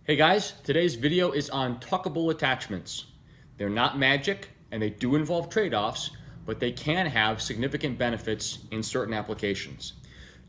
Hey guys, today's video is on tuckable attachments. They're not magic and they do involve trade-offs, but they can have significant benefits in certain applications.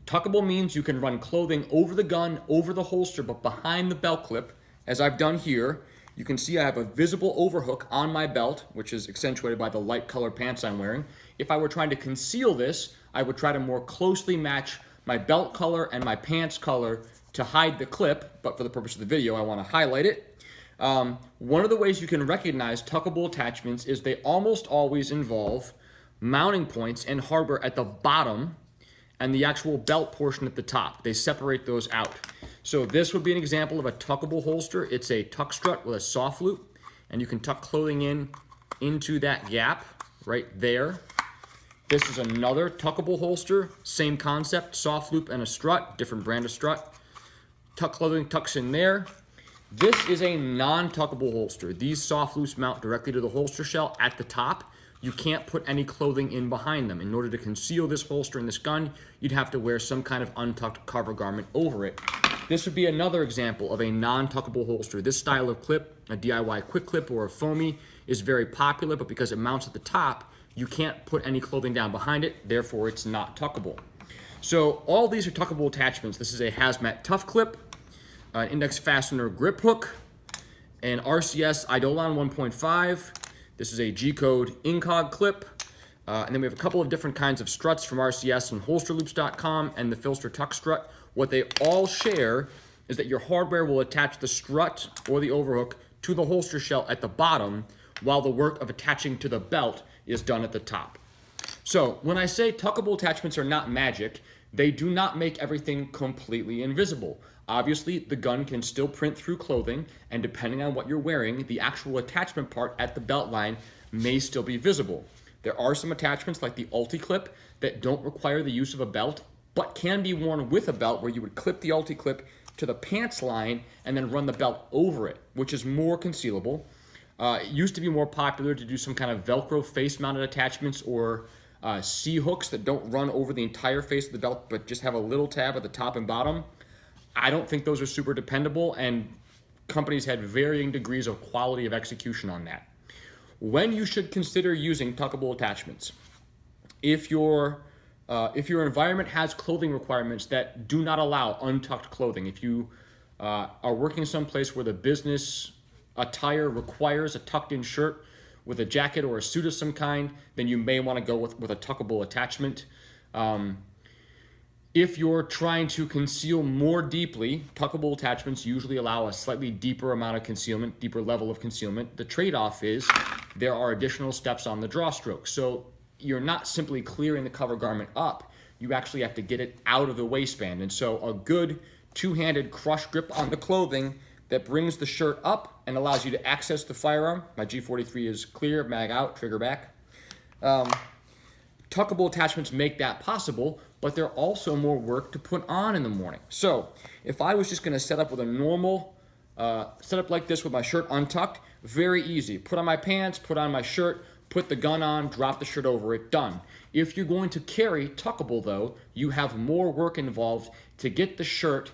Tuckable means you can run clothing over the gun, over the holster, but behind the belt clip, as I've done here. You can see I have a visible overhook on my belt, which is accentuated by the light colored pants I'm wearing. If I were trying to conceal this, I would try to more closely match my belt color and my pants color to hide the clip, but for the purpose of the video, I want to highlight it. One of the ways you can recognize tuckable attachments is they almost always involve mounting points and hardware at the bottom and the actual belt portion at the top. They separate those out. So this would be an example of a tuckable holster. It's a tuck strut with a soft loop, and you can tuck clothing into that gap right there. This is another tuckable holster, same concept, soft loop and a strut, different brand of strut. Tuck clothing tucks in there. This is a non-tuckable holster. These soft loops mount directly to the holster shell at the top. You can't put any clothing in behind them. In order to conceal this holster and this gun, you'd have to wear some kind of untucked cover garment over it. This would be another example of a non-tuckable holster. This style of clip, a DIY quick clip or a foamy, is very popular, but because it mounts at the top, you can't put any clothing down behind it, therefore it's not tuckable. So all these are tuckable attachments. This is a hazmat tough clip, an index fastener grip hook, an RCS Eidolon 1.5. This is a G-code incog clip. And then we have a couple of different kinds of struts from RCS and holsterloops.com and the Filster tuck strut. What they all share is that your hardware will attach the strut or the overhook to the holster shell at the bottom, while the work of attaching to the belt is done at the top. So when I say tuckable attachments are not magic, they do not make everything completely invisible. Obviously, the gun can still print through clothing, and depending on what you're wearing, the actual attachment part at the belt line may still be visible. There are some attachments like the Ulti-clip that don't require the use of a belt, but can be worn with a belt, where you would clip the Ulti-clip to the pants line and then run the belt over it, which is more concealable. It used to be more popular to do some kind of Velcro face-mounted attachments or C-hooks that don't run over the entire face of the belt, but just have a little tab at the top and bottom. I don't think those are super dependable, and companies had varying degrees of quality of execution on that. When you should consider using tuckable attachments, if your environment has clothing requirements that do not allow untucked clothing, if you are working someplace where the business attire requires a tucked-in shirt with a jacket or a suit of some kind, then you may want to go with a tuckable attachment. If you're trying to conceal more deeply, tuckable attachments usually allow a slightly deeper amount of concealment, deeper level of concealment. The trade-off is there are additional steps on the drawstroke. So you're not simply clearing the cover garment up, you actually have to get it out of the waistband. And so a good two-handed crush grip on the clothing that brings the shirt up and allows you to access the firearm. My G43 is clear, mag out, trigger back. Tuckable attachments make that possible, but they're also more work to put on in the morning. So if I was just gonna set up with a normal setup like this with my shirt untucked, very easy. Put on my pants, put on my shirt, put the gun on, drop the shirt over it, done. If you're going to carry tuckable though, you have more work involved to get the shirt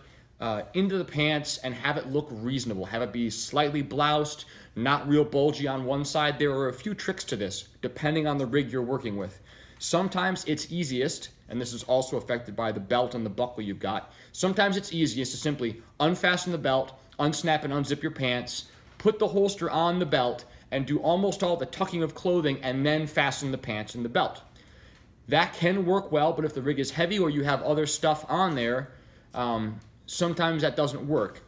into the pants and have it look reasonable, have it be slightly bloused, not real bulgy on one side. There are a few tricks to this, depending on the rig you're working with. Sometimes it's easiest, and this is also affected by the belt and the buckle you've got, sometimes it's easiest to simply unfasten the belt, unsnap and unzip your pants, put the holster on the belt, and do almost all the tucking of clothing and then fasten the pants and the belt. That can work well, but if the rig is heavy or you have other stuff on there, sometimes that doesn't work.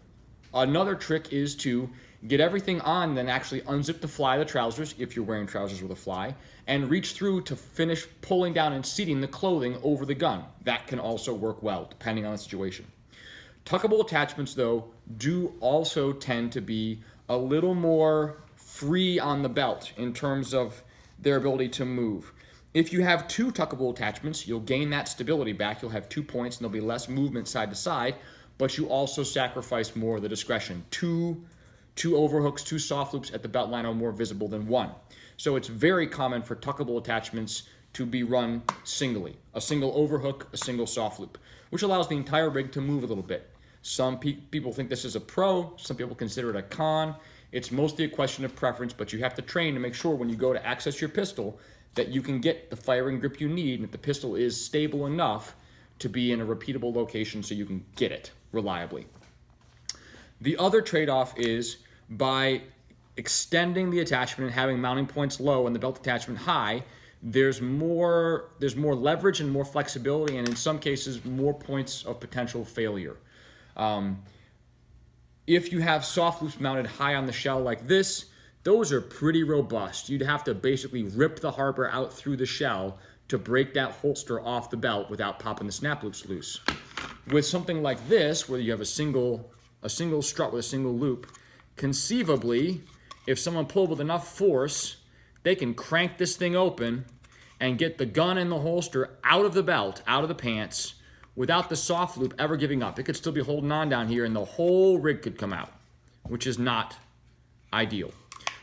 Another trick is to get everything on, then actually unzip the fly of the trousers, if you're wearing trousers with a fly, and reach through to finish pulling down and seating the clothing over the gun. That can also work well, depending on the situation. Tuckable attachments, though, do also tend to be a little more free on the belt in terms of their ability to move. If you have two tuckable attachments, you'll gain that stability back. You'll have 2 points, and there'll be less movement side to side, but you also sacrifice more of the discretion. Two overhooks, 2 soft loops at the belt line are more visible than one. So it's very common for tuckable attachments to be run singly. A single overhook, a single soft loop, which allows the entire rig to move a little bit. Some people think this is a pro, some people consider it a con. It's mostly a question of preference, but you have to train to make sure when you go to access your pistol that you can get the firing grip you need and that the pistol is stable enough to be in a repeatable location so you can get it reliably. The other trade-off is by extending the attachment and having mounting points low and the belt attachment high, there's more leverage and more flexibility, and in some cases more points of potential failure. If you have soft loops mounted high on the shell like this, those are pretty robust. You'd have to basically rip the harbor out through the shell to break that holster off the belt without popping the snap loops loose. With something like this, where you have a single strut with a single loop, conceivably, if someone pulled with enough force, they can crank this thing open and get the gun and the holster out of the belt, out of the pants, without the soft loop ever giving up. It could still be holding on down here and the whole rig could come out, which is not ideal.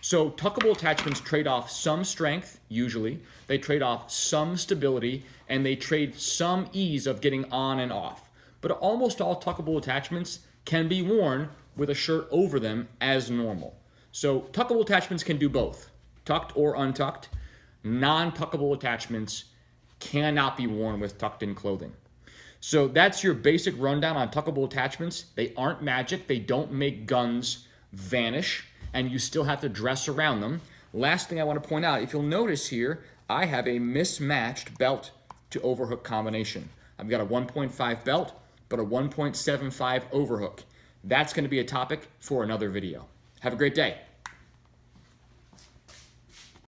So tuckable attachments trade off some strength, usually. They trade off some stability, and they trade some ease of getting on and off. But almost all tuckable attachments can be worn with a shirt over them as normal. So tuckable attachments can do both, tucked or untucked. Non-tuckable attachments cannot be worn with tucked in clothing. So that's your basic rundown on tuckable attachments. They aren't magic. They don't make guns vanish, and you still have to dress around them. Last thing I want to point out, if you'll notice here, I have a mismatched belt to overhook combination. I've got a 1.5 belt, but a 1.75 overhook. That's going to be a topic for another video. Have a great day.